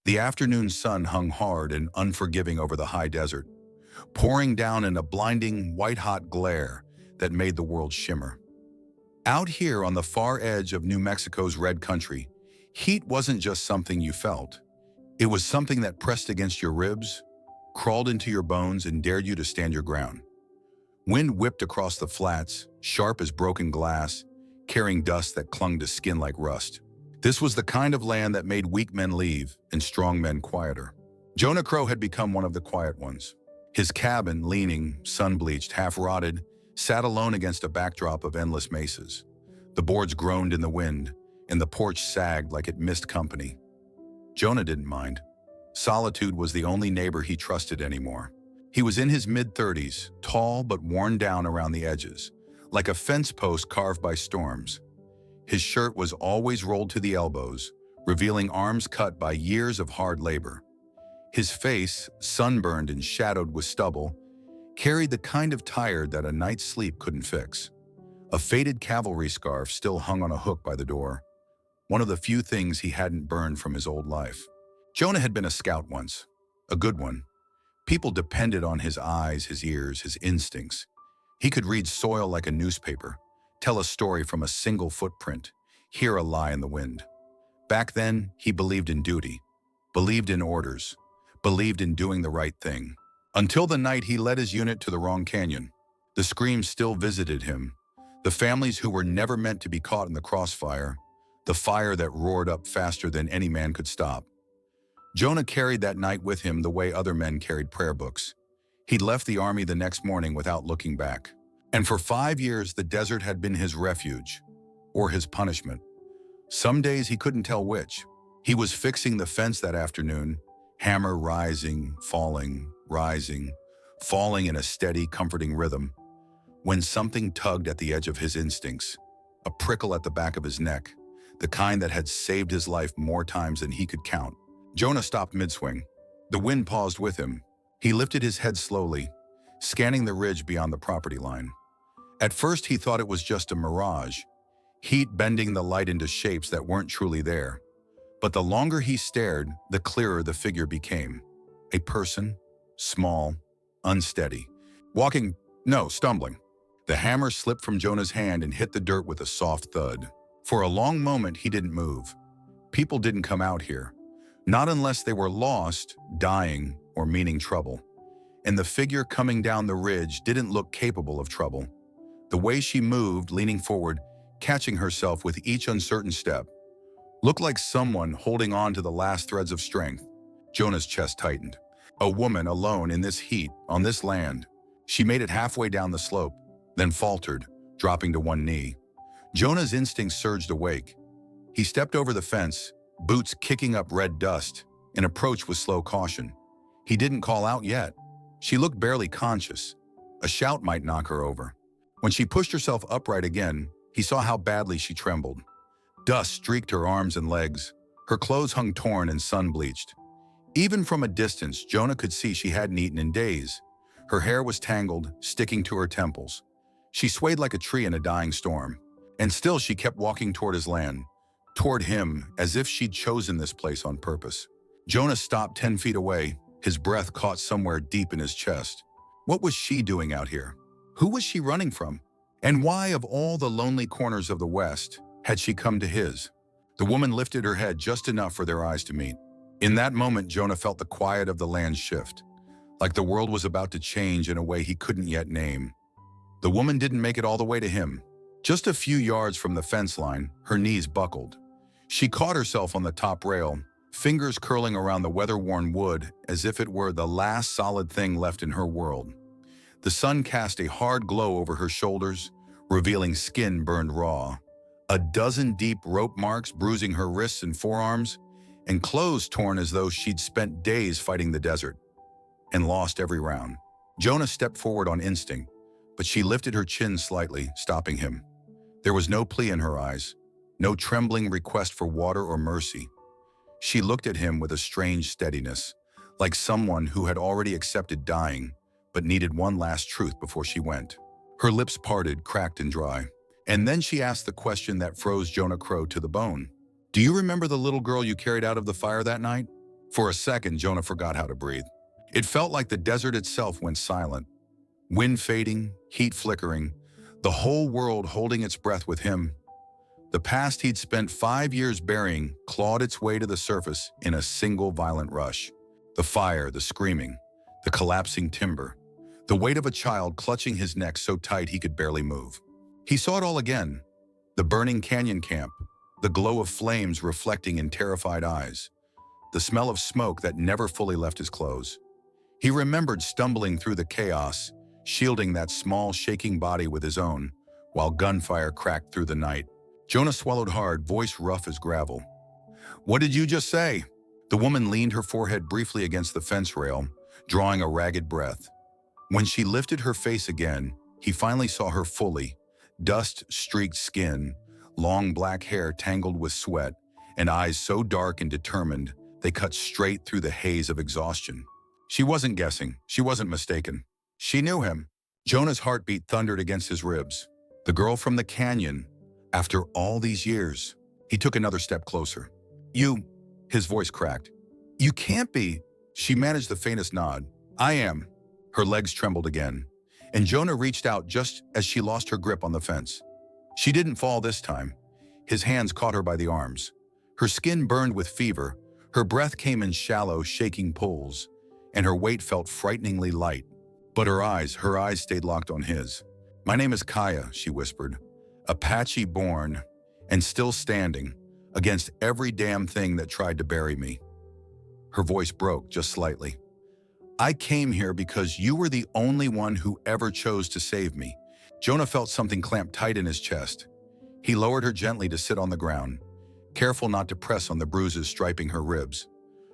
The afternoon sun hung hard and unforgiving over the high desert, pouring down in a blinding, white-hot glare that made the world shimmer. Out here on the far edge of New Mexico's red country, heat wasn't just something you felt. It was something that pressed against your ribs, crawled into your bones, and dared you to stand your ground. Wind whipped across the flats, sharp as broken glass, carrying dust that clung to skin like rust. This was the kind of land that made weak men leave and strong men quieter. Jonah Crowe had become one of the quiet ones. His cabin, leaning, sun-bleached, half-rotted, sat alone against a backdrop of endless mesas. The boards groaned in the wind, and the porch sagged like it missed company. Jonah didn't mind. Solitude was the only neighbor he trusted anymore. He was in his mid-30s, tall but worn down around the edges, like a fence post carved by storms. His shirt was always rolled to the elbows, revealing arms cut by years of hard labor. His face, sunburned and shadowed with stubble, carried the kind of tired that a night's sleep couldn't fix. A faded cavalry scarf still hung on a hook by the door, one of the few things he hadn't burned from his old life. Jonah had been a scout once, a good one. People depended on his eyes, his ears, his instincts. He could read soil like a newspaper, tell a story from a single footprint, hear a lie in the wind. Back then, he believed in duty, believed in orders, believed in doing the right thing. Until the night he led his unit to the wrong canyon. The screams still visited him. The families who were never meant to be caught in the crossfire, the fire that roared up faster than any man could stop. Jonah carried that night with him the way other men carried prayer books. He'd left the army the next morning without looking back. And for 5 years, the desert had been his refuge, or his punishment. Some days he couldn't tell which. He was fixing the fence that afternoon, hammer rising, falling, rising, falling in a steady, comforting rhythm, when something tugged at the edge of his instincts, a prickle at the back of his neck, the kind that had saved his life more times than he could count. Jonah stopped mid-swing. The wind paused with him. He lifted his head slowly, scanning the ridge beyond the property line. At first, he thought it was just a mirage, heat bending the light into shapes that weren't truly there. But the longer he stared, the clearer the figure became. A person, small, unsteady, stumbling. The hammer slipped from Jonah's hand and hit the dirt with a soft thud. For a long moment, he didn't move. People didn't come out here, not unless they were lost, dying, or meaning trouble. And the figure coming down the ridge didn't look capable of trouble. The way she moved, leaning forward, catching herself with each uncertain step, looked like someone holding on to the last threads of strength. Jonah's chest tightened. A woman alone in this heat, on this land. She made it halfway down the slope, then faltered, dropping to one knee. Jonah's instincts surged awake. He stepped over the fence, boots kicking up red dust, and approached with slow caution. He didn't call out yet. She looked barely conscious. A shout might knock her over. When she pushed herself upright again, he saw how badly she trembled. Dust streaked her arms and legs. Her clothes hung torn and sun-bleached. Even from a distance, Jonah could see she hadn't eaten in days. Her hair was tangled, sticking to her temples. She swayed like a tree in a dying storm. And still she kept walking toward his land, toward him, as if she'd chosen this place on purpose. Jonah stopped 10 feet away, his breath caught somewhere deep in his chest. What was she doing out here? Who was she running from? And why, of all the lonely corners of the West, had she come to his? The woman lifted her head just enough for their eyes to meet. In that moment, Jonah felt the quiet of the land shift, like the world was about to change in a way he couldn't yet name. The woman didn't make it all the way to him. Just a few yards from the fence line, her knees buckled. She caught herself on the top rail, fingers curling around the weather-worn wood as if it were the last solid thing left in her world. The sun cast a hard glow over her shoulders, revealing skin burned raw, a dozen deep rope marks bruising her wrists and forearms, and clothes torn as though she'd spent days fighting the desert and lost every round. Jonah stepped forward on instinct, but she lifted her chin slightly, stopping him. There was no plea in her eyes, no trembling request for water or mercy. She looked at him with a strange steadiness, like someone who had already accepted dying, but needed one last truth before she went. Her lips parted, cracked and dry. And then she asked the question that froze Jonah Crowe to the bone. "Do you remember the little girl you carried out of the fire that night? For a second, Jonah forgot how to breathe. It felt like the desert itself went silent. Wind fading, heat flickering, the whole world holding its breath with him. The past he'd spent 5 years burying clawed its way to the surface in a single violent rush. The fire, the screaming, the collapsing timber, the weight of a child clutching his neck so tight he could barely move. He saw it all again. The burning canyon camp, the glow of flames reflecting in terrified eyes, the smell of smoke that never fully left his clothes. He remembered stumbling through the chaos, shielding that small, shaking body with his own, while gunfire cracked through the night. Jonah swallowed hard, voice rough as gravel. "What did you just say?" The woman leaned her forehead briefly against the fence rail, drawing a ragged breath. When she lifted her face again, he finally saw her fully. Dust-streaked skin, long black hair tangled with sweat, and eyes so dark and determined they cut straight through the haze of exhaustion. She wasn't guessing. She wasn't mistaken. She knew him. Jonah's heartbeat thundered against his ribs. The girl from the canyon. After all these years, he took another step closer. "You," his voice cracked. "You can't be." She managed the faintest nod. "I am." Her legs trembled again, and Jonah reached out just as she lost her grip on the fence. She didn't fall this time. His hands caught her by the arms. Her skin burned with fever, her breath came in shallow, shaking pulls, and her weight felt frighteningly light. But her eyes stayed locked on his. "My name is Kaya," she whispered. "Apache born, and still standing, against every damn thing that tried to bury me." Her voice broke just slightly. "I came here because you were the only one who ever chose to save me." Jonah felt something clamp tight in his chest. He lowered her gently to sit on the ground, careful not to press on the bruises striping her ribs.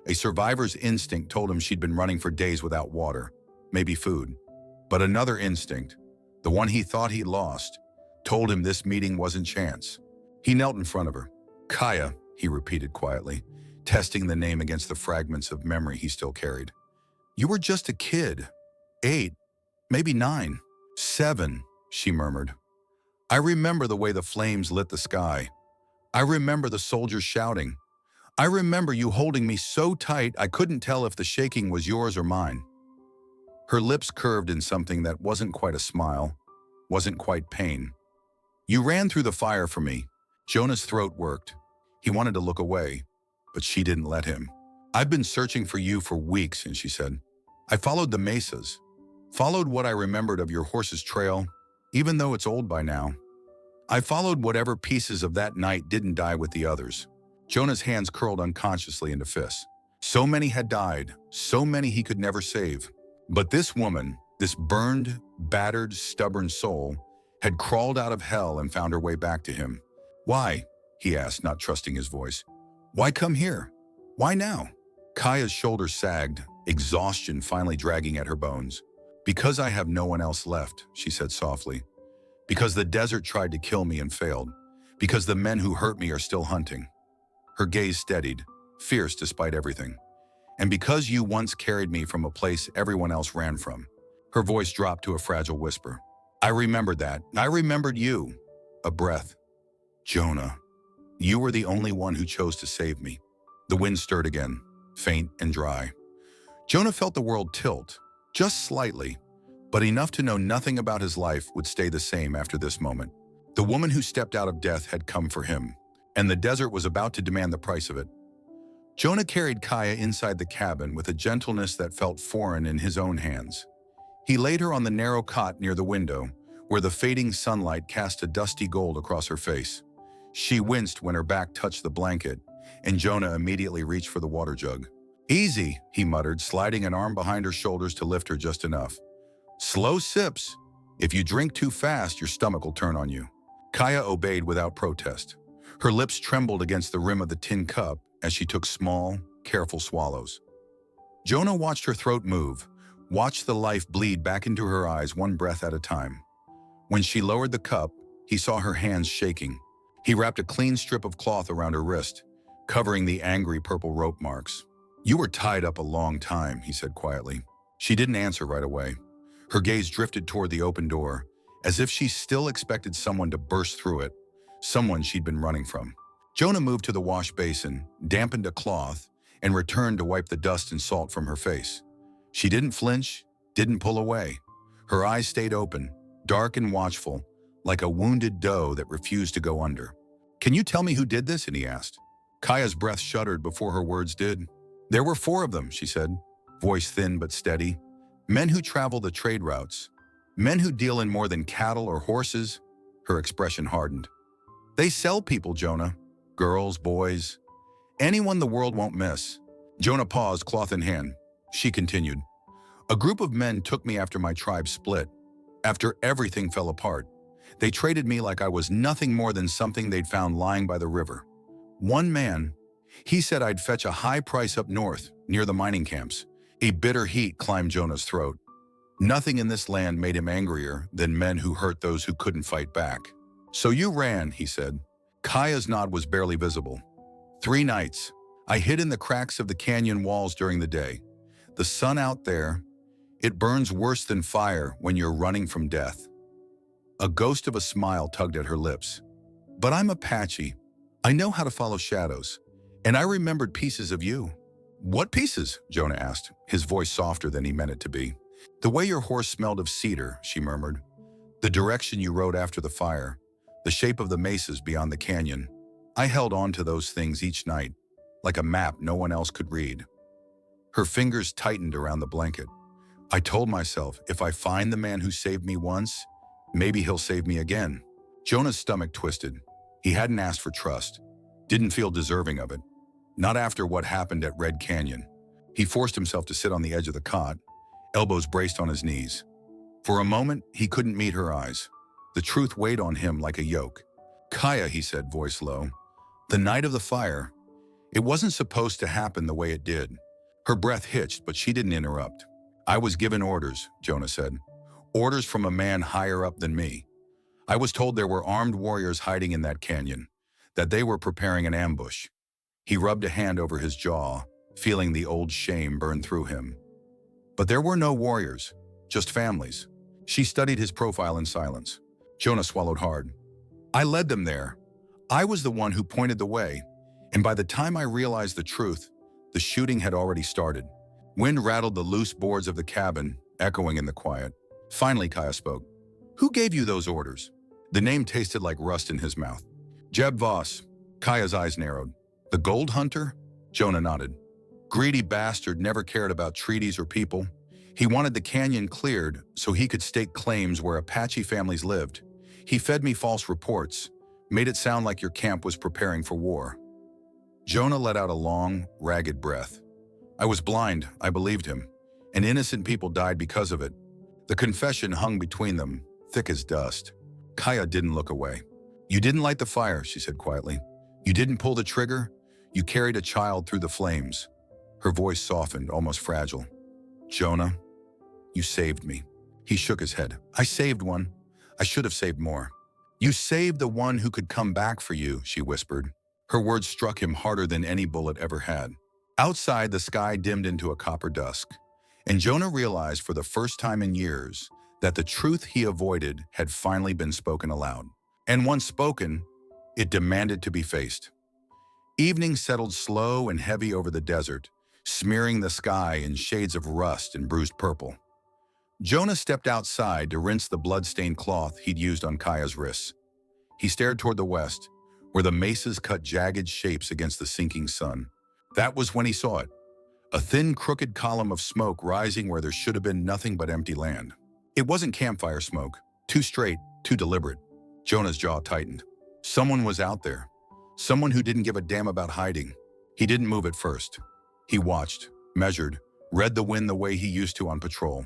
A survivor's instinct told him she'd been running for days without water, maybe food. But another instinct, the one he thought he'd lost, told him this meeting wasn't chance. He knelt in front of her. "Kaya," he repeated quietly, testing the name against the fragments of memory he still carried. "You were just a kid. 8, maybe 9, 7, she murmured. "I remember the way the flames lit the sky. I remember the soldiers shouting. I remember you holding me so tight I couldn't tell if the shaking was yours or mine." Her lips curved in something that wasn't quite a smile, wasn't quite pain. "You ran through the fire for me." Jonah's throat worked. He wanted to look away, but she didn't let him. "I've been searching for you for weeks," and she said. "I followed the mesas, followed what I remembered of your horse's trail, even though it's old by now. I followed whatever pieces of that night didn't die with the others." Jonah's hands curled unconsciously into fists. So many had died, so many he could never save. But this woman, this burned, battered, stubborn soul, had crawled out of hell and found her way back to him. "Why?" he asked, not trusting his voice. "Why come here? Why now?" Kaya's shoulders sagged, exhaustion finally dragging at her bones. "Because I have no one else left," she said softly. "Because the desert tried to kill me and failed. Because the men who hurt me are still hunting." Her gaze steadied, fierce despite everything. "And because you once carried me from a place everyone else ran from." Her voice dropped to a fragile whisper. "I remembered that. I remembered you." A breath. "Jonah, you were the only one who chose to save me." The wind stirred again, faint and dry. Jonah felt the world tilt, just slightly, but enough to know nothing about his life would stay the same after this moment. The woman who stepped out of death had come for him, and the desert was about to demand the price of it. Jonah carried Kaya inside the cabin with a gentleness that felt foreign in his own hands. He laid her on the narrow cot near the window, where the fading sunlight cast a dusty gold across her face. She winced when her back touched the blanket, and Jonah immediately reached for the water jug. "Easy," he muttered, sliding an arm behind her shoulders to lift her just enough. "Slow sips. If you drink too fast, your stomach will turn on you." Kaya obeyed without protest. Her lips trembled against the rim of the tin cup as she took small, careful swallows. Jonah watched her throat move, watched the life bleed back into her eyes one breath at a time. When she lowered the cup, he saw her hands shaking. He wrapped a clean strip of cloth around her wrist, covering the angry purple rope marks. "You were tied up a long time," he said quietly. She didn't answer right away. Her gaze drifted toward the open door, as if she still expected someone to burst through it, someone she'd been running from. Jonah moved to the wash basin, dampened a cloth, and returned to wipe the dust and salt from her face. She didn't flinch, didn't pull away. Her eyes stayed open, dark and watchful, like a wounded doe that refused to go under. "Can you tell me who did this?" and he asked. Kaya's breath shuddered before her words did. "There were 4 of them," she said, voice thin but steady. "Men who travel the trade routes. Men who deal in more than cattle or horses." Her expression hardened. "They sell people, Jonah. Girls, boys, anyone the world won't miss." Jonah paused, cloth in hand. She continued. "A group of men took me after my tribe split, after everything fell apart. They traded me like I was nothing more than something they'd found lying by the river. One man, he said I'd fetch a high price up north, near the mining camps." A bitter heat climbed Jonah's throat. Nothing in this land made him angrier than men who hurt those who couldn't fight back. "So you ran," he said. Kaya's nod was barely visible. 3 nights. I hid in the cracks of the canyon walls during the day. The sun out there, it burns worse than fire when you're running from death." A ghost of a smile tugged at her lips. "But I'm Apache. I know how to follow shadows. And I remembered pieces of you." "What pieces?" Jonah asked, his voice softer than he meant it to be. "The way your horse smelled of cedar," she murmured. "The direction you rode after the fire. The shape of the mesas beyond the canyon. I held on to those things each night, like a map no one else could read." Her fingers tightened around the blanket. "I told myself, if I find the man who saved me once, maybe he'll save me again." Jonah's stomach twisted. He hadn't asked for trust, didn't feel deserving of it. Not after what happened at Red Canyon. He forced himself to sit on the edge of the cot, elbows braced on his knees. For a moment, he couldn't meet her eyes. The truth weighed on him like a yoke. "Kaya," he said, voice low. "The night of the fire, it wasn't supposed to happen the way it did." Her breath hitched, but she didn't interrupt. "I was given orders," Jonah said. "Orders from a man higher up than me. I was told there were armed warriors hiding in that canyon, that they were preparing an ambush." He rubbed a hand over his jaw, feeling the old shame burn through him. "But there were no warriors, just families." She studied his profile in silence. Jonah swallowed hard. "I led them there. I was the one who pointed the way, and by the time I realized the truth, the shooting had already started." Wind rattled the loose boards of the cabin, echoing in the quiet. Finally, Kaya spoke. "Who gave you those orders?" The name tasted like rust in his mouth. "Jeb Voss." Kaya's eyes narrowed. "The gold hunter?" Jonah nodded. "Greedy bastard, never cared about treaties or people. He wanted the canyon cleared so he could stake claims where Apache families lived. He fed me false reports, made it sound like your camp was preparing for war." Jonah let out a long, ragged breath. "I was blind, I believed him, and innocent people died because of it." The confession hung between them, thick as dust. Kaya didn't look away. "You didn't light the fire," she said quietly. "You didn't pull the trigger. You carried a child through the flames." Her voice softened, almost fragile. "Jonah, you saved me." He shook his head. "I saved one. I should have saved more." "You saved the one who could come back for you," she whispered. Her words struck him harder than any bullet ever had. Outside, the sky dimmed into a copper dusk, and Jonah realized for the first time in years that the truth he avoided had finally been spoken aloud. And once spoken, it demanded to be faced. Evening settled slow and heavy over the desert, smearing the sky in shades of rust and bruised purple. Jonah stepped outside to rinse the blood-stained cloth he'd used on Kaya's wrists. He stared toward the west, where the mesas cut jagged shapes against the sinking sun. That was when he saw it. A thin, crooked column of smoke rising where there should have been nothing but empty land. It wasn't campfire smoke. Too straight, too deliberate. Jonah's jaw tightened. Someone was out there. Someone who didn't give a damn about hiding. He didn't move at first. He watched, measured, read the wind the way he used to on patrol.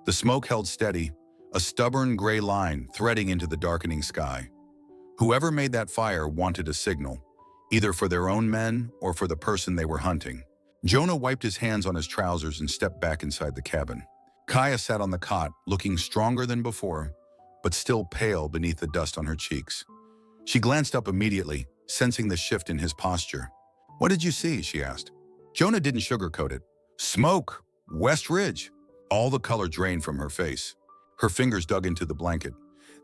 The smoke held steady, a stubborn gray line threading into the darkening sky. Whoever made that fire wanted a signal, either for their own men or for the person they were hunting. Jonah wiped his hands on his trousers and stepped back inside the cabin. Kaya sat on the cot, looking stronger than before, but still pale beneath the dust on her cheeks. She glanced up immediately, sensing the shift in his posture. "What did you see?" she asked. Jonah didn't sugarcoat it. "Smoke! West Ridge!" All the color drained from her face. Her fingers dug into the blanket.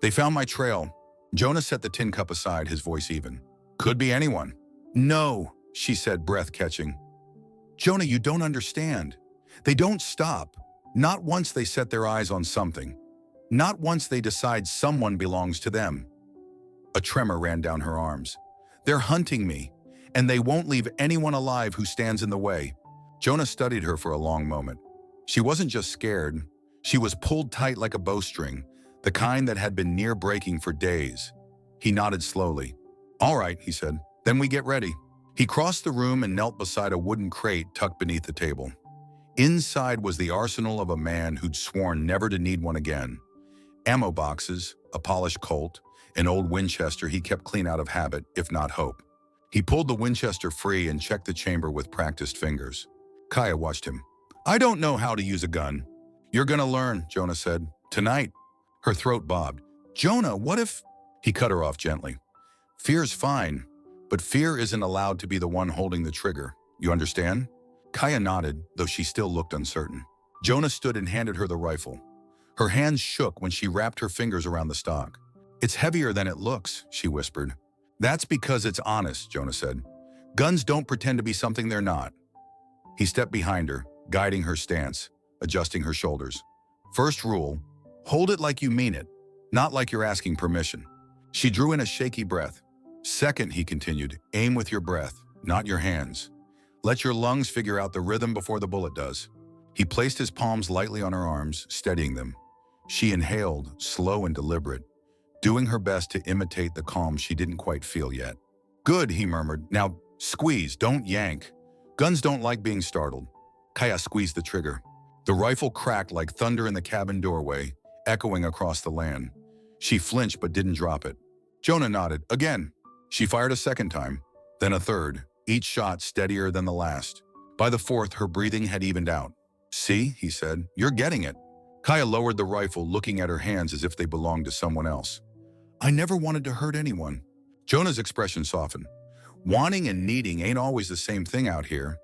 "They found my trail." Jonah set the tin cup aside, his voice even. "Could be anyone." "No," she said, breath catching. Jonah, you don't understand. They don't stop. Not once they set their eyes on something. Not once they decide someone belongs to them. A tremor ran down her arms. They're hunting me, and they won't leave anyone alive who stands in the way. Jonah studied her for a long moment. She wasn't just scared. She was pulled tight like a bowstring, the kind that had been near breaking for days. He nodded slowly. All right, he said. Then we get ready. He crossed the room and knelt beside a wooden crate tucked beneath the table. Inside was the arsenal of a man who'd sworn never to need one again. Ammo boxes, a polished Colt, an old Winchester he kept clean out of habit, if not hope. He pulled the Winchester free and checked the chamber with practiced fingers. Kaya watched him. I don't know how to use a gun. You're gonna learn, Jonah said. Tonight. Her throat bobbed. Jonah, what if… He cut her off gently. Fear's fine, but fear isn't allowed to be the one holding the trigger. You understand? Kaya nodded, though she still looked uncertain. Jonah stood and handed her the rifle. Her hands shook when she wrapped her fingers around the stock. It's heavier than it looks, she whispered. That's because it's honest, Jonah said. Guns don't pretend to be something they're not. He stepped behind her, guiding her stance, adjusting her shoulders. First rule, hold it like you mean it, not like you're asking permission. She drew in a shaky breath. Second, he continued, aim with your breath, not your hands. Let your lungs figure out the rhythm before the bullet does. He placed his palms lightly on her arms, steadying them. She inhaled, slow and deliberate, doing her best to imitate the calm she didn't quite feel yet. Good, he murmured. Now squeeze, don't yank. Guns don't like being startled. Kaya squeezed the trigger. The rifle cracked like thunder in the cabin doorway, echoing across the land. She flinched but didn't drop it. Jonah nodded. Again. She fired a second time, then a third, each shot steadier than the last. By the fourth, her breathing had evened out. See, he said, you're getting it. Kaya lowered the rifle, looking at her hands as if they belonged to someone else. I never wanted to hurt anyone. Jonah's expression softened. Wanting and needing ain't always the same thing out here.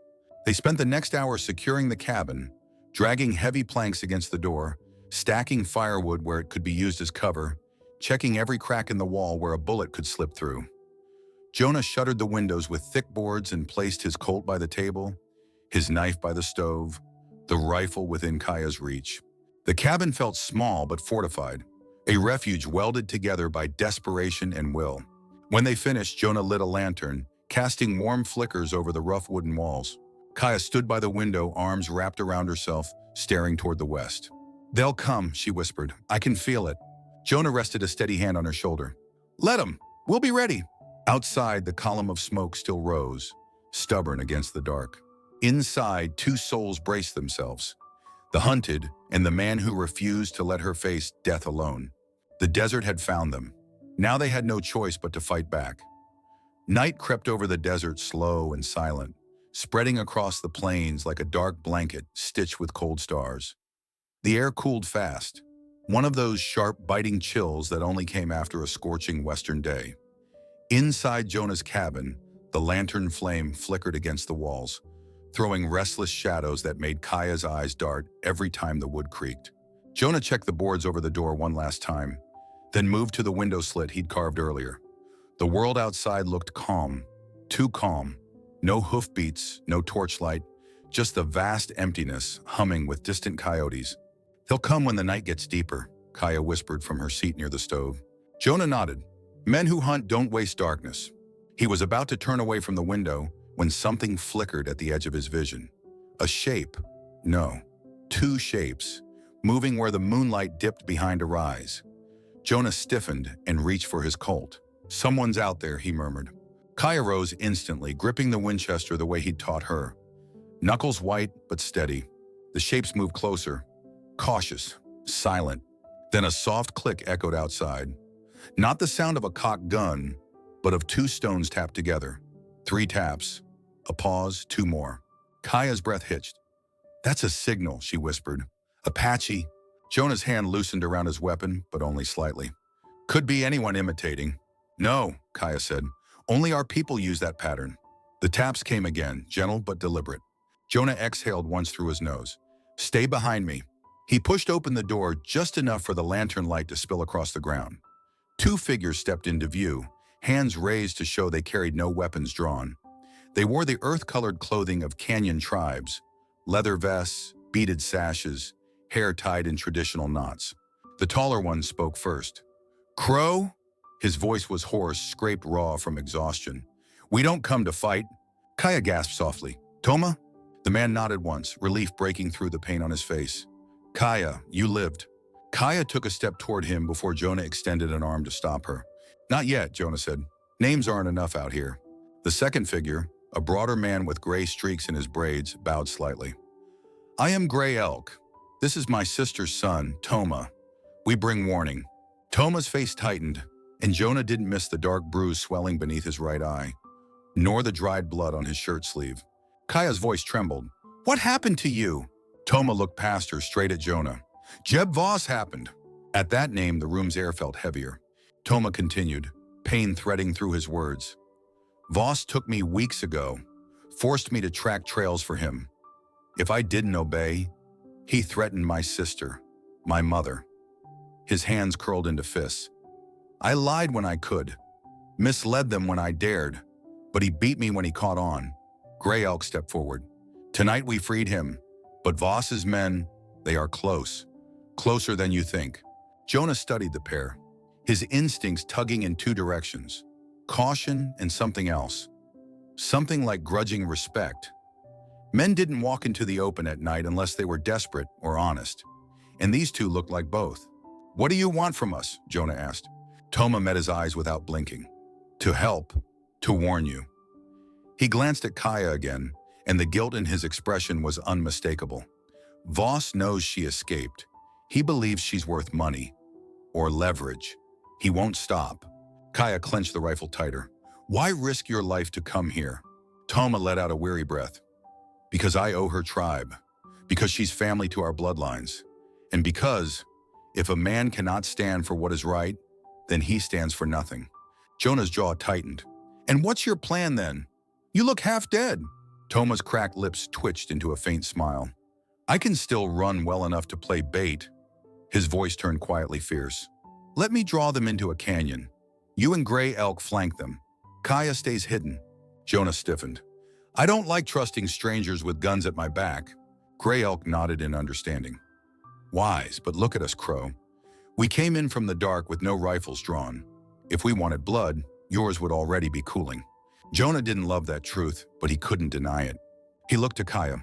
They spent the next hour securing the cabin, dragging heavy planks against the door, stacking firewood where it could be used as cover, checking every crack in the wall where a bullet could slip through. Jonah shuttered the windows with thick boards and placed his Colt by the table, his knife by the stove, the rifle within Kaya's reach. The cabin felt small but fortified, a refuge welded together by desperation and will. When they finished, Jonah lit a lantern, casting warm flickers over the rough wooden walls. Kaya stood by the window, arms wrapped around herself, staring toward the west. They'll come, she whispered. I can feel it. Jonah rested a steady hand on her shoulder. Let 'em. We'll be ready. Outside, the column of smoke still rose, stubborn against the dark. Inside, two souls braced themselves. The hunted and the man who refused to let her face death alone. The desert had found them. Now they had no choice but to fight back. Night crept over the desert, slow and silent, spreading across the plains like a dark blanket stitched with cold stars. The air cooled fast, one of those sharp, biting chills that only came after a scorching western day. Inside Jonah's cabin, the lantern flame flickered against the walls, throwing restless shadows that made Kaya's eyes dart every time the wood creaked. Jonah checked the boards over the door one last time, then moved to the window slit he'd carved earlier. The world outside looked calm, too calm. No hoofbeats, no torchlight, just the vast emptiness humming with distant coyotes. They'll come when the night gets deeper, Kaya whispered from her seat near the stove. Jonah nodded. Men who hunt don't waste darkness. He was about to turn away from the window when something flickered at the edge of his vision. A shape. No, two shapes, moving where the moonlight dipped behind a rise. Jonah stiffened and reached for his Colt. Someone's out there, he murmured. Kaya rose instantly, gripping the Winchester the way he'd taught her. Knuckles white but steady. The shapes moved closer, cautious, silent. Then a soft click echoed outside. Not the sound of a cocked gun, but of two stones tapped together. 3 taps. A pause, 2 more. Kaya's breath hitched. That's a signal, she whispered. Apache. Jonah's hand loosened around his weapon, but only slightly. Could be anyone imitating. No, Kaya said. Only our people use that pattern. The taps came again, gentle but deliberate. Jonah exhaled once through his nose. Stay behind me. He pushed open the door just enough for the lantern light to spill across the ground. 2 figures stepped into view, hands raised to show they carried no weapons drawn. They wore the earth-colored clothing of canyon tribes, leather vests, beaded sashes, hair tied in traditional knots. The taller one spoke first. "Crow?" His voice was hoarse, scraped raw from exhaustion. "We don't come to fight." Kaya gasped softly. "Toma?" The man nodded once, relief breaking through the pain on his face. "Kaya, you lived." Kaya took a step toward him before Jonah extended an arm to stop her. "Not yet," Jonah said. "Names aren't enough out here." The second figure, a broader man with gray streaks in his braids, bowed slightly. "I am Gray Elk. This is my sister's son, Toma. We bring warning." Toma's face tightened, and Jonah didn't miss the dark bruise swelling beneath his right eye, nor the dried blood on his shirt sleeve. Kaya's voice trembled. "What happened to you?" Toma looked past her, straight at Jonah. "Jeb Voss happened." At that name, the room's air felt heavier. Toma continued, pain threading through his words. "Voss took me weeks ago, forced me to track trails for him. If I didn't obey, he threatened my sister, my mother." His hands curled into fists. "I lied when I could, misled them when I dared, but he beat me when he caught on." Gray Elk stepped forward. "Tonight we freed him, but Voss's men, they are close, closer than you think." Jonah studied the pair, his instincts tugging in two directions, caution and something else, something like grudging respect. Men didn't walk into the open at night unless they were desperate or honest, and these two looked like both. "What do you want from us?" Jonah asked. Toma met his eyes without blinking. "To help, to warn you." He glanced at Kaya again, and the guilt in his expression was unmistakable. "Voss knows she escaped. He believes she's worth money, or leverage. He won't stop." Kaya clenched the rifle tighter. "Why risk your life to come here?" Toma let out a weary breath. "Because I owe her tribe, because she's family to our bloodlines, and because, if a man cannot stand for what is right, then he stands for nothing." Jonah's jaw tightened. "And what's your plan then? You look half dead." Toma's cracked lips twitched into a faint smile. "I can still run well enough to play bait." His voice turned quietly fierce. "Let me draw them into a canyon. You and Gray Elk flank them. Kaya stays hidden." Jonah stiffened. "I don't like trusting strangers with guns at my back." Gray Elk nodded in understanding. "Wise, but look at us, Crow. We came in from the dark with no rifles drawn. If we wanted blood, yours would already be cooling." Jonah didn't love that truth, but he couldn't deny it. He looked to Kaya.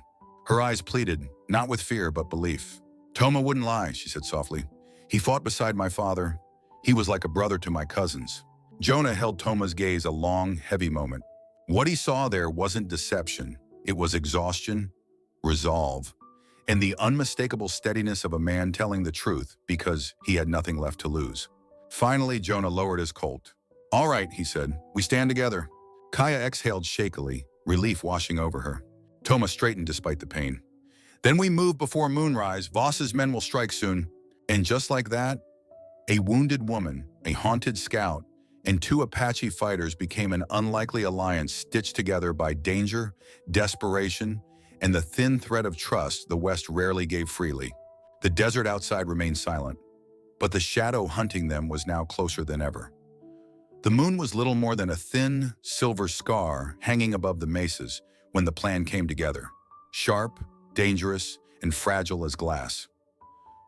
Her eyes pleaded, not with fear, but belief. "Toma wouldn't lie," she said softly. "He fought beside my father. He was like a brother to my cousins." Jonah held Toma's gaze a long, heavy moment. What he saw there wasn't deception. It was exhaustion, resolve, and the unmistakable steadiness of a man telling the truth because he had nothing left to lose. Finally, Jonah lowered his Colt. "All right," he said, "we stand together." Kaya exhaled shakily, relief washing over her. Toma straightened despite the pain. "Then we move before moonrise. Voss's men will strike soon." And just like that, a wounded woman, a haunted scout, and two Apache fighters became an unlikely alliance stitched together by danger, desperation, and the thin thread of trust the West rarely gave freely. The desert outside remained silent, but the shadow hunting them was now closer than ever. The moon was little more than a thin, silver scar hanging above the mesas when the plan came together, sharp, dangerous, and fragile as glass.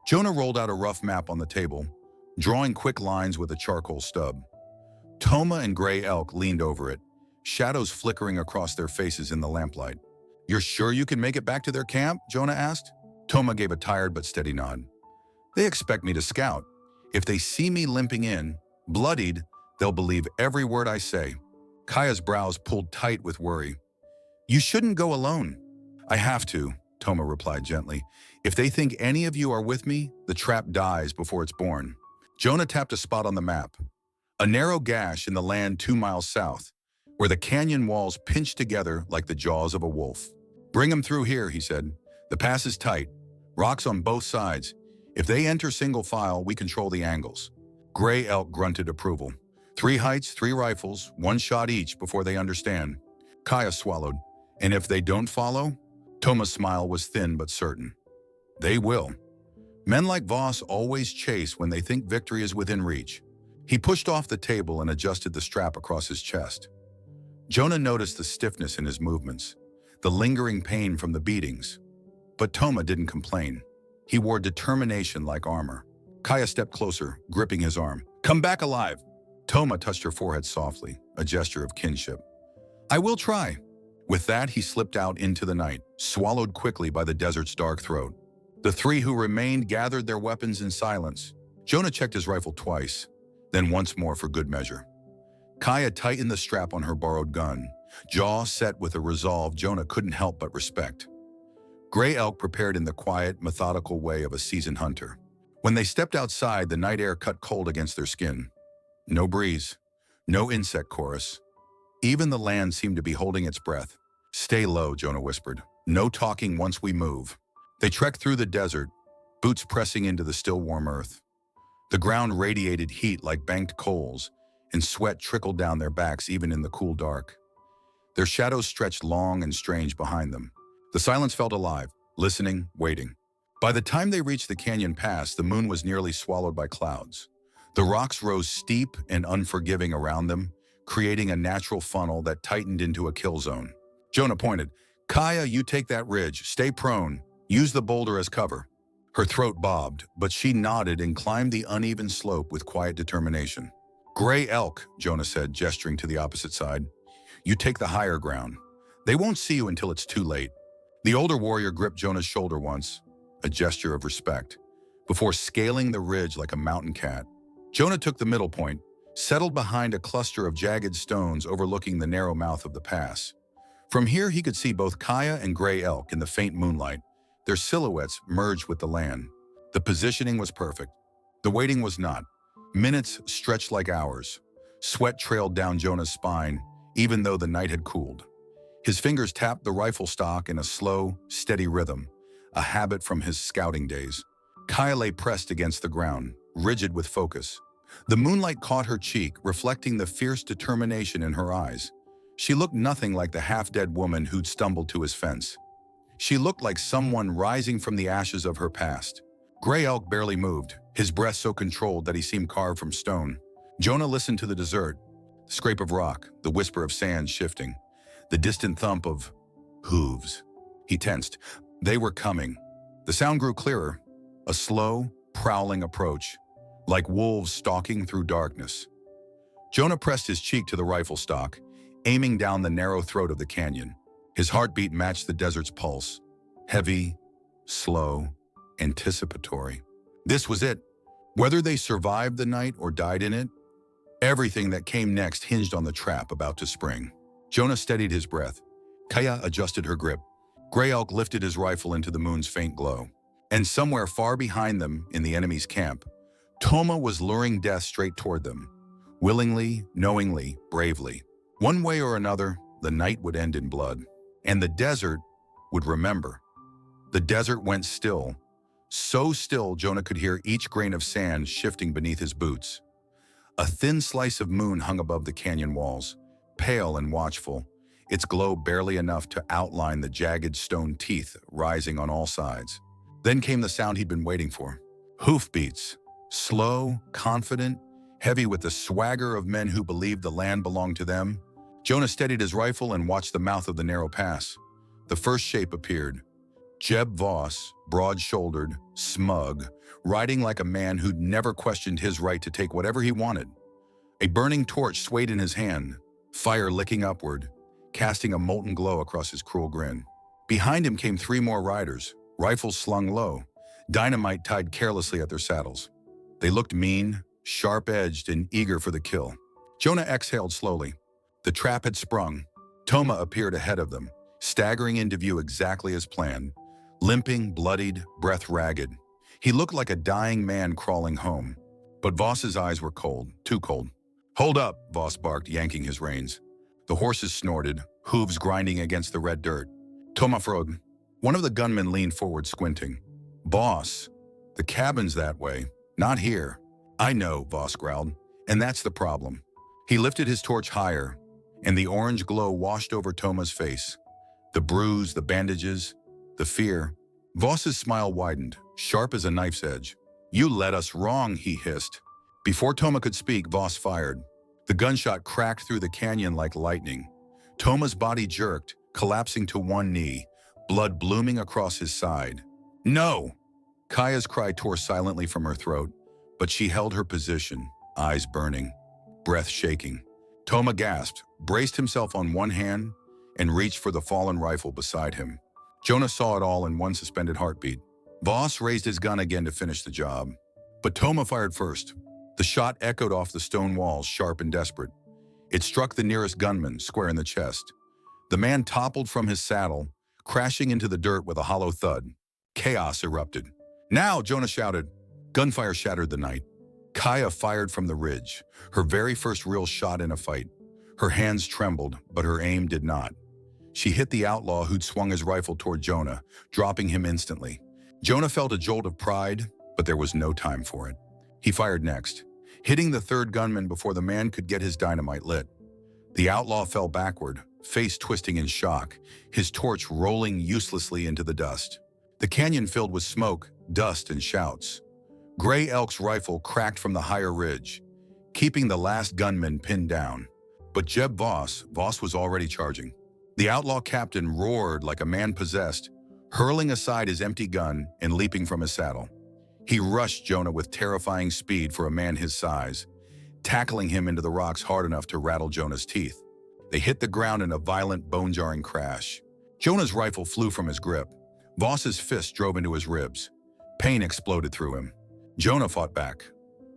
Jonah rolled out a rough map on the table, drawing quick lines with a charcoal stub. Toma and Gray Elk leaned over it, shadows flickering across their faces in the lamplight. "You're sure you can make it back to their camp?" Jonah asked. Toma gave a tired but steady nod. "They expect me to scout. If they see me limping in, bloodied, they'll believe every word I say." Kaya's brows pulled tight with worry. "You shouldn't go alone." "I have to," Toma replied gently. "If they think any of you are with me, the trap dies before it's born." Jonah tapped a spot on the map, a narrow gash in the land 2 miles south, where the canyon walls pinched together like the jaws of a wolf. "Bring them through here," he said. "The pass is tight, rocks on both sides. If they enter single file, we control the angles." Gray Elk grunted approval. 3 heights, 3 rifles, 1 shot each before they understand." Kaya swallowed. "And if they don't follow?" Toma's smile was thin but certain. "They will. Men like Voss always chase when they think victory is within reach." He pushed off the table and adjusted the strap across his chest. Jonah noticed the stiffness in his movements, the lingering pain from the beatings. But Toma didn't complain. He wore determination like armor. Kaya stepped closer, gripping his arm. "Come back alive!" Toma touched her forehead softly, a gesture of kinship. "I will try." With that, he slipped out into the night, swallowed quickly by the desert's dark throat. The three who remained gathered their weapons in silence. Jonah checked his rifle twice, then once more for good measure. Kaya tightened the strap on her borrowed gun, jaw set with a resolve Jonah couldn't help but respect. Gray elk prepared in the quiet, methodical way of a seasoned hunter. When they stepped outside, the night air cut cold against their skin. No breeze, no insect chorus. Even the land seemed to be holding its breath. "Stay low," Jonah whispered. "No talking once we move." They trekked through the desert, boots pressing into the still warm earth. The ground radiated heat like banked coals, and sweat trickled down their backs even in the cool dark. Their shadows stretched long and strange behind them. The silence felt alive, listening, waiting. By the time they reached the canyon pass, the moon was nearly swallowed by clouds. The rocks rose steep and unforgiving around them, creating a natural funnel that tightened into a kill zone. Jonah pointed. "Kaya, you take that ridge. Stay prone. Use the boulder as cover." Her throat bobbed, but she nodded and climbed the uneven slope with quiet determination. "Gray elk," Jonah said, gesturing to the opposite side. "You take the higher ground. They won't see you until it's too late." The older warrior gripped Jonah's shoulder once, a gesture of respect, before scaling the ridge like a mountain cat. Jonah took the middle point, settled behind a cluster of jagged stones overlooking the narrow mouth of the pass. From here, he could see both Kaya and Gray elk in the faint moonlight. Their silhouettes merged with the land. The positioning was perfect. The waiting was not. Minutes stretched like hours. Sweat trailed down Jonah's spine, even though the night had cooled. His fingers tapped the rifle stock in a slow, steady rhythm, a habit from his scouting days. Kaya lay pressed against the ground, rigid with focus. The moonlight caught her cheek, reflecting the fierce determination in her eyes. She looked nothing like the half-dead woman who'd stumbled to his fence. She looked like someone rising from the ashes of her past. Gray elk barely moved, his breath so controlled that he seemed carved from stone. Jonah listened to the desert, the scrape of rock, the whisper of sand shifting, the distant thump of hooves. He tensed. They were coming. The sound grew clearer, a slow, prowling approach, like wolves stalking through darkness. Jonah pressed his cheek to the rifle stock, aiming down the narrow throat of the canyon. His heartbeat matched the desert's pulse, heavy, slow, anticipatory. This was it. Whether they survived the night or died in it, everything that came next hinged on the trap about to spring. Jonah steadied his breath. Kaya adjusted her grip. Gray elk lifted his rifle into the moon's faint glow. And somewhere far behind them, in the enemy's camp, Toma was luring death straight toward them. Willingly, knowingly, bravely. One way or another, the night would end in blood. And the desert would remember. The desert went still. So still, Jonah could hear each grain of sand shifting beneath his boots. A thin slice of moon hung above the canyon walls, pale and watchful, its glow barely enough to outline the jagged stone teeth rising on all sides. Then came the sound he'd been waiting for. Hoofbeats. Slow, confident, heavy with the swagger of men who believed the land belonged to them. Jonah steadied his rifle and watched the mouth of the narrow pass. The first shape appeared. Jeb Voss, broad-shouldered, smug, riding like a man who'd never questioned his right to take whatever he wanted. A burning torch swayed in his hand, fire licking upward, casting a molten glow across his cruel grin. Behind him came three more riders, rifles slung low, dynamite tied carelessly at their saddles. They looked mean, sharp-edged, and eager for the kill. Jonah exhaled slowly. The trap had sprung. Toma appeared ahead of them, staggering into view exactly as planned, limping, bloodied, breath ragged. He looked like a dying man crawling home. But Voss's eyes were cold, too cold. "Hold up," Voss barked, yanking his reins. The horses snorted, hooves grinding against the red dirt. "Toma Frod." One of the gunmen leaned forward, squinting. "Boss, the cabin's that way, not here." "I know," Voss growled, "and that's the problem." He lifted his torch higher, and the orange glow washed over Toma's face. The bruise, the bandages, the fear. Voss's smile widened, sharp as a knife's edge. "You led us wrong," he hissed. Before Toma could speak, Voss fired. The gunshot cracked through the canyon like lightning. Toma's body jerked, collapsing to one knee, blood blooming across his side. "No!" Kaya's cry tore silently from her throat, but she held her position, eyes burning, breath shaking. Toma gasped, braced himself on one hand, and reached for the fallen rifle beside him. Jonah saw it all in one suspended heartbeat. Voss raised his gun again to finish the job. But Toma fired first. The shot echoed off the stone walls, sharp and desperate. It struck the nearest gunman, square in the chest. The man toppled from his saddle, crashing into the dirt with a hollow thud. Chaos erupted. "Now!" Jonah shouted. Gunfire shattered the night. Kaya fired from the ridge, her very first real shot in a fight. Her hands trembled, but her aim did not. She hit the outlaw who'd swung his rifle toward Jonah, dropping him instantly. Jonah felt a jolt of pride, but there was no time for it. He fired next, hitting the third gunman before the man could get his dynamite lit. The outlaw fell backward, face twisting in shock, his torch rolling uselessly into the dust. The canyon filled with smoke, dust, and shouts. Gray Elk's rifle cracked from the higher ridge, keeping the last gunman pinned down. But Jeb Voss was already charging. The outlaw captain roared like a man possessed, hurling aside his empty gun and leaping from his saddle. He rushed Jonah with terrifying speed for a man his size, tackling him into the rocks hard enough to rattle Jonah's teeth. They hit the ground in a violent, bone-jarring crash. Jonah's rifle flew from his grip. Voss's fist drove into his ribs. Pain exploded through him. Jonah fought back.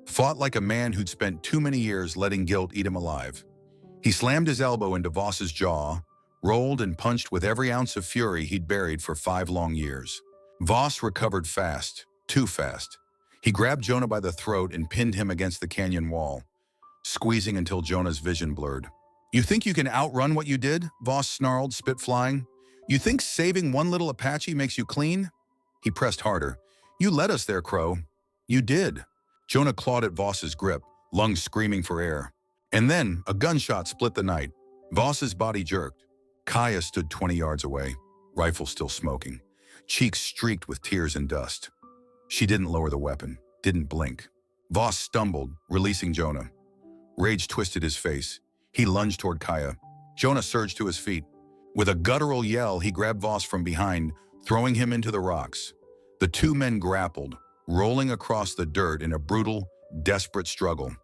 Fought like a man who'd spent too many years letting guilt eat him alive. He slammed his elbow into Voss's jaw, rolled and punched with every ounce of fury he'd buried for 5 long years. Voss recovered fast, too fast. He grabbed Jonah by the throat and pinned him against the canyon wall, squeezing until Jonah's vision blurred. "You think you can outrun what you did?" Voss snarled, spit flying. "You think saving one little Apache makes you clean?" He pressed harder. "You led us there, Crowe. You did." Jonah clawed at Voss's grip, lungs screaming for air. And then a gunshot split the night. Voss's body jerked. Kaya stood 20 yards away, rifle still smoking, cheeks streaked with tears and dust. She didn't lower the weapon, didn't blink. Voss stumbled, releasing Jonah. Rage twisted his face. He lunged toward Kaya. Jonah surged to his feet. With a guttural yell, he grabbed Voss from behind, throwing him into the rocks. The two men grappled, rolling across the dirt in a brutal, desperate struggle.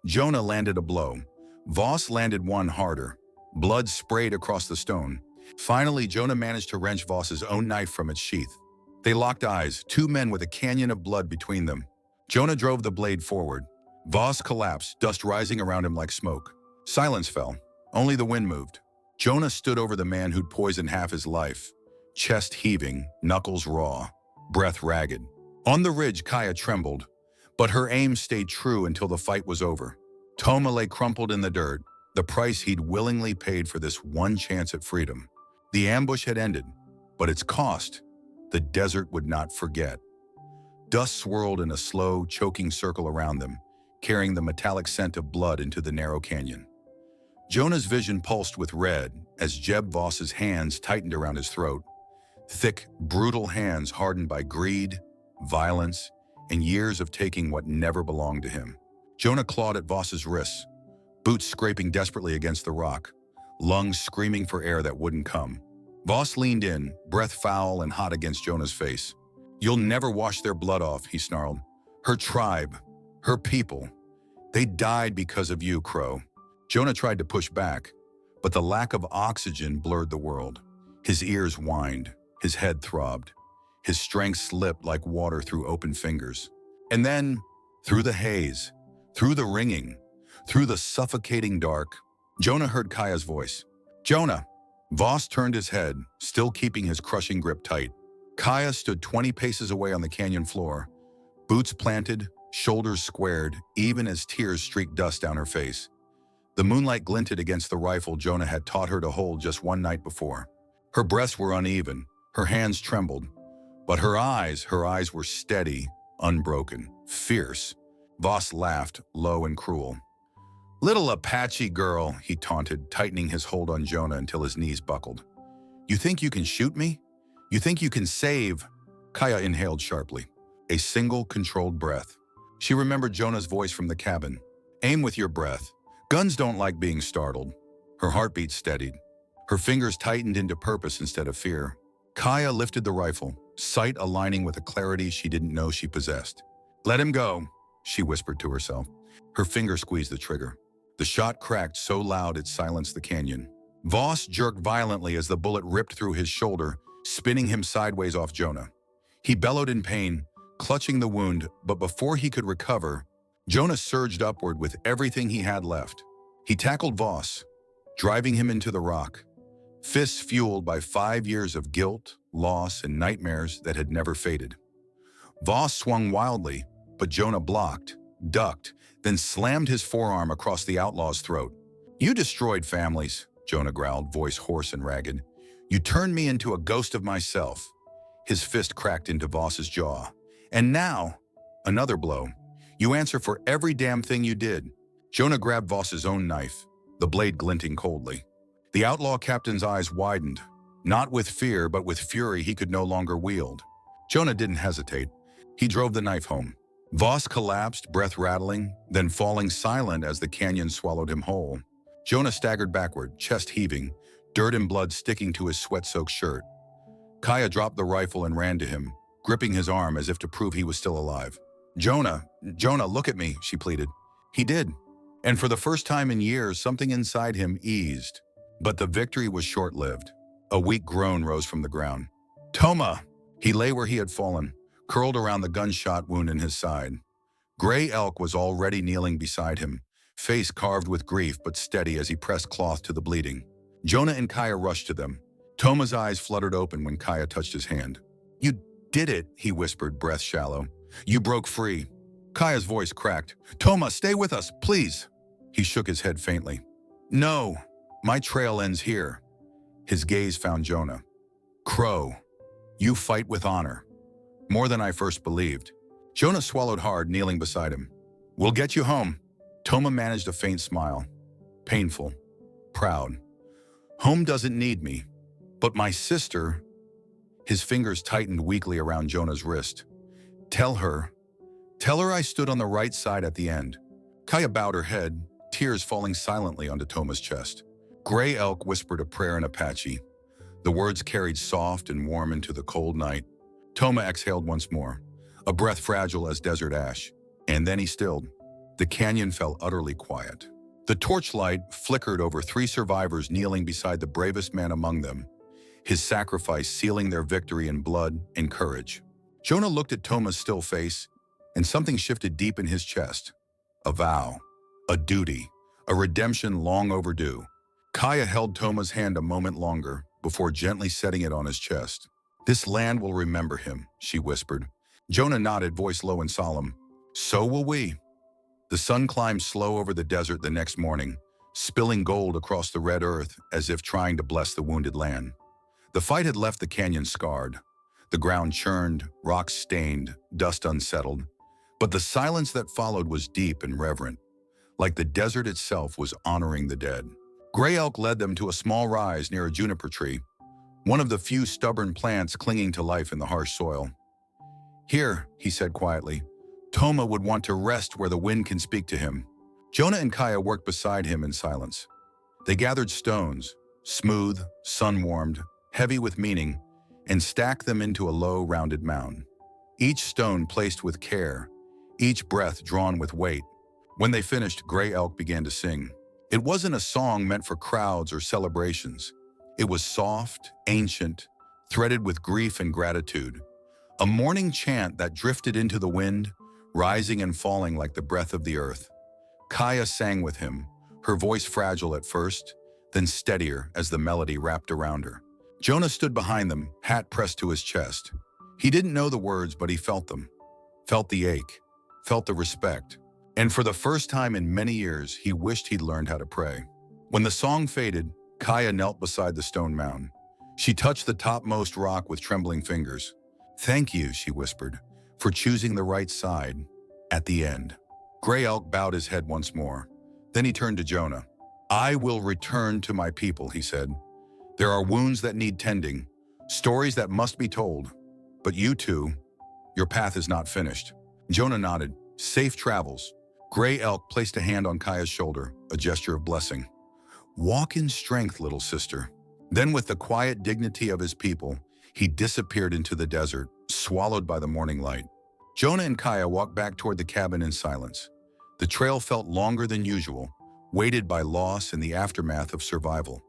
Jonah landed a blow. Voss landed one harder. Blood sprayed across the stone. Finally, Jonah managed to wrench Voss's own knife from its sheath. They locked eyes, two men with a canyon of blood between them. Jonah drove the blade forward. Voss collapsed, dust rising around him like smoke. Silence fell. Only the wind moved. Jonah stood over the man who'd poisoned half his life, chest heaving, knuckles raw, breath ragged. On the ridge, Kaya trembled, but her aim stayed true until the fight was over. Toma lay crumpled in the dirt, the price he'd willingly paid for this one chance at freedom. The ambush had ended, but its cost, the desert would not forget. Dust swirled in a slow, choking circle around them, carrying the metallic scent of blood into the narrow canyon. Jonah's vision pulsed with red as Jeb Voss's hands tightened around his throat. Thick, brutal hands hardened by greed, violence, and years of taking what never belonged to him. Jonah clawed at Voss's wrists, boots scraping desperately against the rock, lungs screaming for air that wouldn't come. Voss leaned in, breath foul and hot against Jonah's face. "You'll never wash their blood off," he snarled. "Her tribe, her people, they died because of you, Crowe." Jonah tried to push back, but the lack of oxygen blurred the world. His ears whined, his head throbbed. His strength slipped like water through open fingers. And then, through the haze, through the ringing, through the suffocating dark, Jonah heard Kaya's voice. "Jonah!" Voss turned his head, still keeping his crushing grip tight. Kaya stood 20 paces away on the canyon floor, boots planted, shoulders squared, even as tears streaked dust down her face. The moonlight glinted against the rifle Jonah had taught her to hold just one night before. Her breaths were uneven, her hands trembled, but her eyes were steady, unbroken, fierce. Voss laughed, low and cruel. "Little Apache girl," he taunted, tightening his hold on Jonah until his knees buckled. "You think you can shoot me? You think you can save?" Kaya inhaled sharply, a single controlled breath. She remembered Jonah's voice from the cabin. "Aim with your breath. Guns don't like being startled." Her heartbeat steadied. Her fingers tightened into purpose instead of fear. Kaya lifted the rifle, sight aligning with a clarity she didn't know she possessed. "Let him go," she whispered to herself. Her finger squeezed the trigger. The shot cracked so loud it silenced the canyon. Voss jerked violently as the bullet ripped through his shoulder, spinning him sideways off Jonah. He bellowed in pain, clutching the wound, but before he could recover, Jonah surged upward with everything he had left. He tackled Voss, driving him into the rock, fists fueled by 5 years of guilt, loss, and nightmares that had never faded. Voss swung wildly, but Jonah blocked, ducked, then slammed his forearm across the outlaw's throat. "You destroyed families," Jonah growled, voice hoarse and ragged. "You turned me into a ghost of myself." His fist cracked into Voss's jaw. "And now, another blow. You answer for every damn thing you did." Jonah grabbed Voss's own knife, the blade glinting coldly. The outlaw captain's eyes widened, not with fear but with fury he could no longer wield. Jonah didn't hesitate. He drove the knife home. Voss collapsed, breath rattling, then falling silent as the canyon swallowed him whole. Jonah staggered backward, chest heaving, dirt and blood sticking to his sweat-soaked shirt. Kaya dropped the rifle and ran to him, gripping his arm as if to prove he was still alive. Jonah, look at me," she pleaded. He did, and for the first time in years, something inside him eased. But the victory was short-lived. A weak groan rose from the ground. "Toma!" He lay where he had fallen, curled around the gunshot wound in his side. Gray Elk was already kneeling beside him, face carved with grief but steady as he pressed cloth to the bleeding. Jonah and Kaya rushed to them. Toma's eyes fluttered open when Kaya touched his hand. "You did it," he whispered, breath shallow. "You broke free." Kaya's voice cracked. "Toma, stay with us, please." He shook his head faintly. "No, my trail ends here." His gaze found Jonah. "Crowe, you fight with honor. More than I first believed." Jonah swallowed hard, kneeling beside him. "We'll get you home." Toma managed a faint smile. Painful. Proud. "Home doesn't need me. But my sister..." His fingers tightened weakly around Jonah's wrist. Tell her I stood on the right side at the end." Kaya bowed her head, tears falling silently onto Toma's chest. Gray Elk whispered a prayer in Apache. The words carried soft and warm into the cold night. Toma exhaled once more, a breath fragile as desert ash, and then he stilled. The canyon fell utterly quiet. The torchlight flickered over 3 survivors kneeling beside the bravest man among them, his sacrifice sealing their victory in blood and courage. Jonah looked at Toma's still face, and something shifted deep in his chest. A vow, a duty, a redemption long overdue. Kaya held Toma's hand a moment longer before gently setting it on his chest. "This land will remember him," she whispered. Jonah nodded, voice low and solemn. "So will we." The sun climbed slow over the desert the next morning, spilling gold across the red earth as if trying to bless the wounded land. The fight had left the canyon scarred. The ground churned, rocks stained, dust unsettled. But the silence that followed was deep and reverent, like the desert itself was honoring the dead. Gray Elk led them to a small rise near a juniper tree, one of the few stubborn plants clinging to life in the harsh soil. "Here," he said quietly, "Toma would want to rest where the wind can speak to him." Jonah and Kaya worked beside him in silence. They gathered stones, smooth, sun-warmed, heavy with meaning, and stacked them into a low, rounded mound. Each stone placed with care, each breath drawn with weight. When they finished, Gray Elk began to sing. It wasn't a song meant for crowds or celebrations. It was soft, ancient, threaded with grief and gratitude. A morning chant that drifted into the wind, rising and falling like the breath of the earth. Kaya sang with him, her voice fragile at first, then steadier as the melody wrapped around her. Jonah stood behind them, hat pressed to his chest. He didn't know the words, but he felt them. Felt the ache, felt the respect. And for the first time in many years, he wished he'd learned how to pray. When the song faded, Kaya knelt beside the stone mound. She touched the topmost rock with trembling fingers. "Thank you," she whispered, "for choosing the right side at the end." Gray Elk bowed his head once more. Then he turned to Jonah. "I will return to my people," he said. "There are wounds that need tending, stories that must be told. But you two, your path is not finished." Jonah nodded. "Safe travels." Gray Elk placed a hand on Kaya's shoulder, a gesture of blessing. "Walk in strength, little sister." Then with the quiet dignity of his people, he disappeared into the desert, swallowed by the morning light. Jonah and Kaya walked back toward the cabin in silence. The trail felt longer than usual, weighted by loss and the aftermath of survival.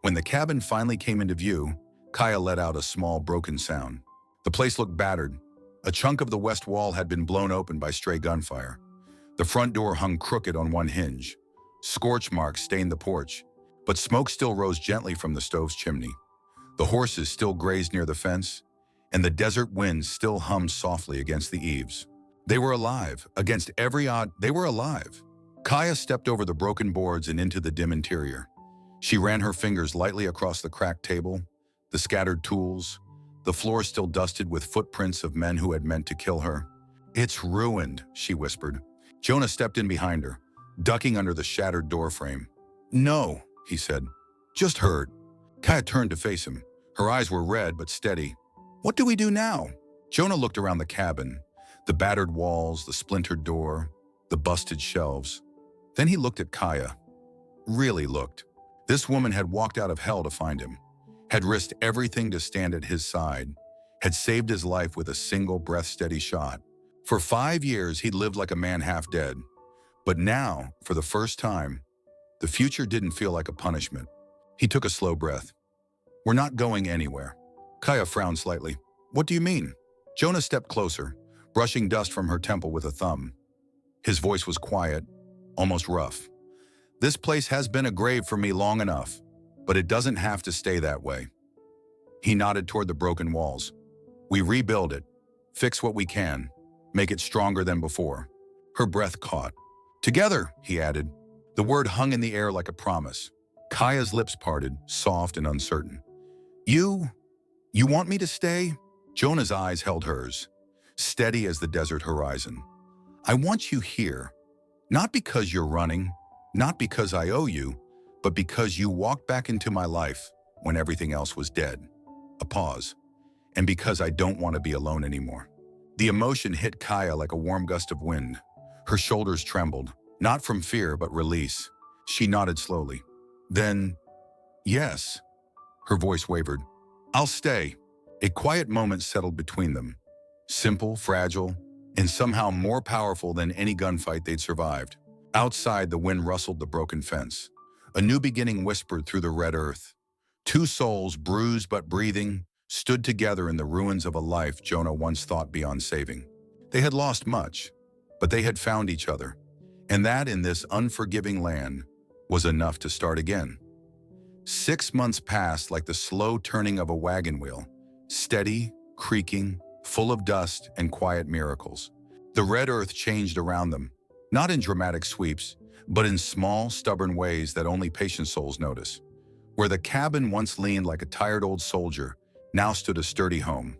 When the cabin finally came into view, Kaya let out a small broken sound. The place looked battered. A chunk of the west wall had been blown open by stray gunfire. The front door hung crooked on one hinge. Scorch marks stained the porch, but smoke still rose gently from the stove's chimney. The horses still grazed near the fence, and the desert wind still hummed softly against the eaves. They were alive. Against every odd, they were alive. Kaya stepped over the broken boards and into the dim interior. She ran her fingers lightly across the cracked table, the scattered tools, the floor still dusted with footprints of men who had meant to kill her. "It's ruined," she whispered. Jonah stepped in behind her, ducking under the shattered doorframe. "No," he said. "Just hurt." Kaya turned to face him. Her eyes were red but steady. "What do we do now?" Jonah looked around the cabin, the battered walls, the splintered door, the busted shelves. Then he looked at Kaya. Really looked. This woman had walked out of hell to find him, had risked everything to stand at his side, had saved his life with a single breath-steady shot. For 5 years, he'd lived like a man half dead. But now, for the first time, the future didn't feel like a punishment. He took a slow breath. "We're not going anywhere." Kaya frowned slightly. "What do you mean?" Jonah stepped closer, brushing dust from her temple with a thumb. His voice was quiet, almost rough. "This place has been a grave for me long enough, but it doesn't have to stay that way." He nodded toward the broken walls. "We rebuild it, fix what we can, make it stronger than before." Her breath caught. "Together," he added. The word hung in the air like a promise. Kaya's lips parted, soft and uncertain. You want me to stay?" Jonah's eyes held hers, steady as the desert horizon. "I want you here, not because you're running, not because I owe you, but because you walked back into my life when everything else was dead." A pause. "And because I don't want to be alone anymore." The emotion hit Kaya like a warm gust of wind. Her shoulders trembled, not from fear but release. She nodded slowly. "Then, yes." Her voice wavered. "I'll stay." A quiet moment settled between them. Simple, fragile, and somehow more powerful than any gunfight they'd survived. Outside, the wind rustled the broken fence. A new beginning whispered through the red earth. Two souls, bruised but breathing, stood together in the ruins of a life Jonah once thought beyond saving. They had lost much, but they had found each other. And that, in this unforgiving land, was enough to start again. 6 months passed like the slow turning of a wagon wheel, steady, creaking, full of dust and quiet miracles. The red earth changed around them, not in dramatic sweeps, but in small, stubborn ways that only patient souls notice. Where the cabin once leaned like a tired old soldier, now stood a sturdy home.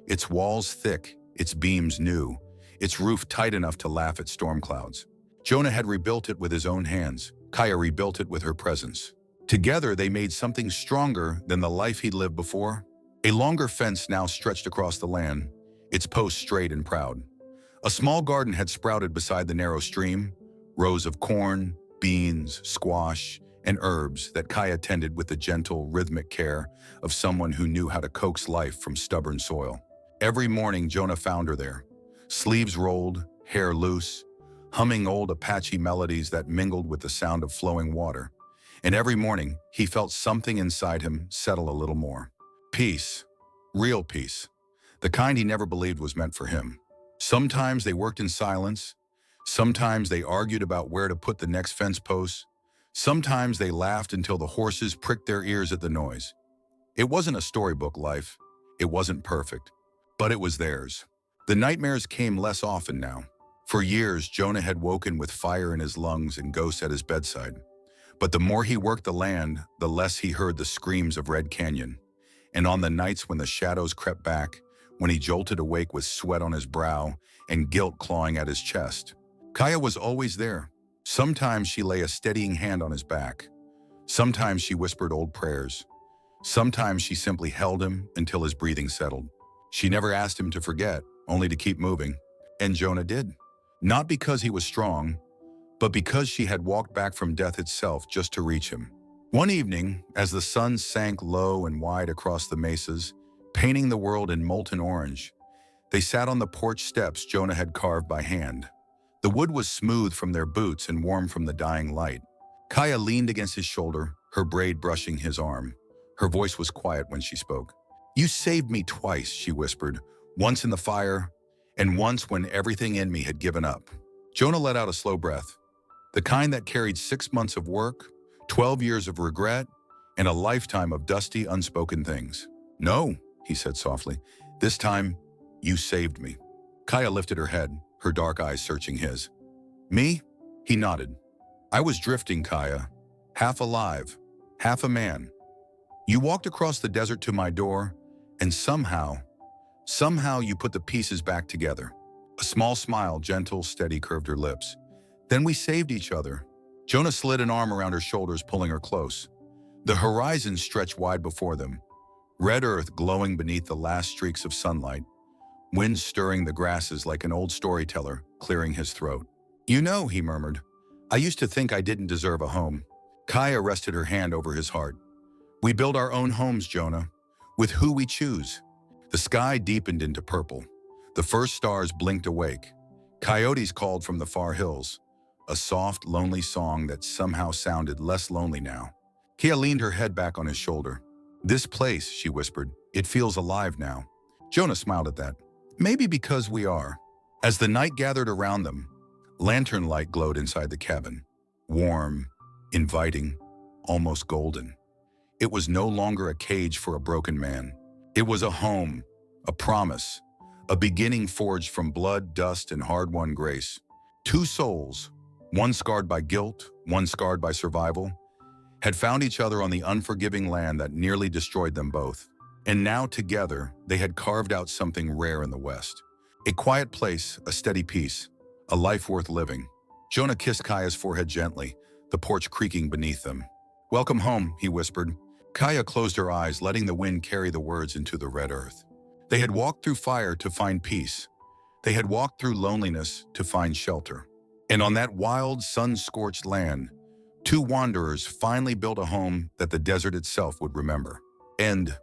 Its walls thick, its beams new, its roof tight enough to laugh at storm clouds. Jonah had rebuilt it with his own hands. Kaya rebuilt it with her presence. Together, they made something stronger than the life he'd lived before. A longer fence now stretched across the land, its posts straight and proud. A small garden had sprouted beside the narrow stream, rows of corn, beans, squash, and herbs that Kaya tended with the gentle, rhythmic care of someone who knew how to coax life from stubborn soil. Every morning, Jonah found her there, sleeves rolled, hair loose, humming old Apache melodies that mingled with the sound of flowing water. And every morning, he felt something inside him settle a little more. Peace. Real peace. The kind he never believed was meant for him. Sometimes they worked in silence. Sometimes they argued about where to put the next fence post. Sometimes they laughed until the horses pricked their ears at the noise. It wasn't a storybook life. It wasn't perfect. But it was theirs. The nightmares came less often now. For years, Jonah had woken with fire in his lungs and ghosts at his bedside. But the more he worked the land, the less he heard the screams of Red Canyon. And on the nights when the shadows crept back, when he jolted awake with sweat on his brow and guilt clawing at his chest, Kaya was always there. Sometimes she lay a steadying hand on his back. Sometimes she whispered old prayers. Sometimes she simply held him until his breathing settled. She never asked him to forget, only to keep moving. And Jonah did. Not because he was strong, but because she had walked back from death itself just to reach him. One evening, as the sun sank low and wide across the mesas, painting the world in molten orange, they sat on the porch steps Jonah had carved by hand. The wood was smooth from their boots and warm from the dying light. Kaya leaned against his shoulder, her braid brushing his arm. Her voice was quiet when she spoke. "You saved me twice," she whispered, "once in the fire, and once when everything in me had given up." Jonah let out a slow breath, the kind that carried 6 months of work, 12 years of regret, and a lifetime of dusty, unspoken things. "No," he said softly, "this time, you saved me." Kaya lifted her head, her dark eyes searching his. "Me?" He nodded. "I was drifting, Kaya, half alive, half a man. You walked across the desert to my door, and somehow you put the pieces back together." A small smile, gentle, steady, curved her lips. "Then we saved each other." Jonah slid an arm around her shoulders, pulling her close. The horizon stretched wide before them, red earth glowing beneath the last streaks of sunlight, wind stirring the grasses like an old storyteller, clearing his throat. "You know," he murmured, "I used to think I didn't deserve a home." Kaya rested her hand over his heart. "We build our own homes, Jonah, with who we choose." The sky deepened into purple. The first stars blinked awake. Coyotes called from the far hills, a soft, lonely song that somehow sounded less lonely now. Kaya leaned her head back on his shoulder. "This place," she whispered, "it feels alive now." Jonah smiled at that. "Maybe because we are." As the night gathered around them, lantern light glowed inside the cabin, warm, inviting, almost golden. It was no longer a cage for a broken man. It was a home, a promise, a beginning forged from blood, dust, and hard-won grace. Two souls, one scarred by guilt, one scarred by survival, had found each other on the unforgiving land that nearly destroyed them both. And now together, they had carved out something rare in the West. A quiet place, a steady peace, a life worth living. Jonah kissed Kaya's forehead gently, the porch creaking beneath them. "Welcome home," he whispered. Kaya closed her eyes, letting the wind carry the words into the red earth. They had walked through fire to find peace. They had walked through loneliness to find shelter. And on that wild, sun-scorched land, two wanderers finally built a home that the desert itself would remember. End.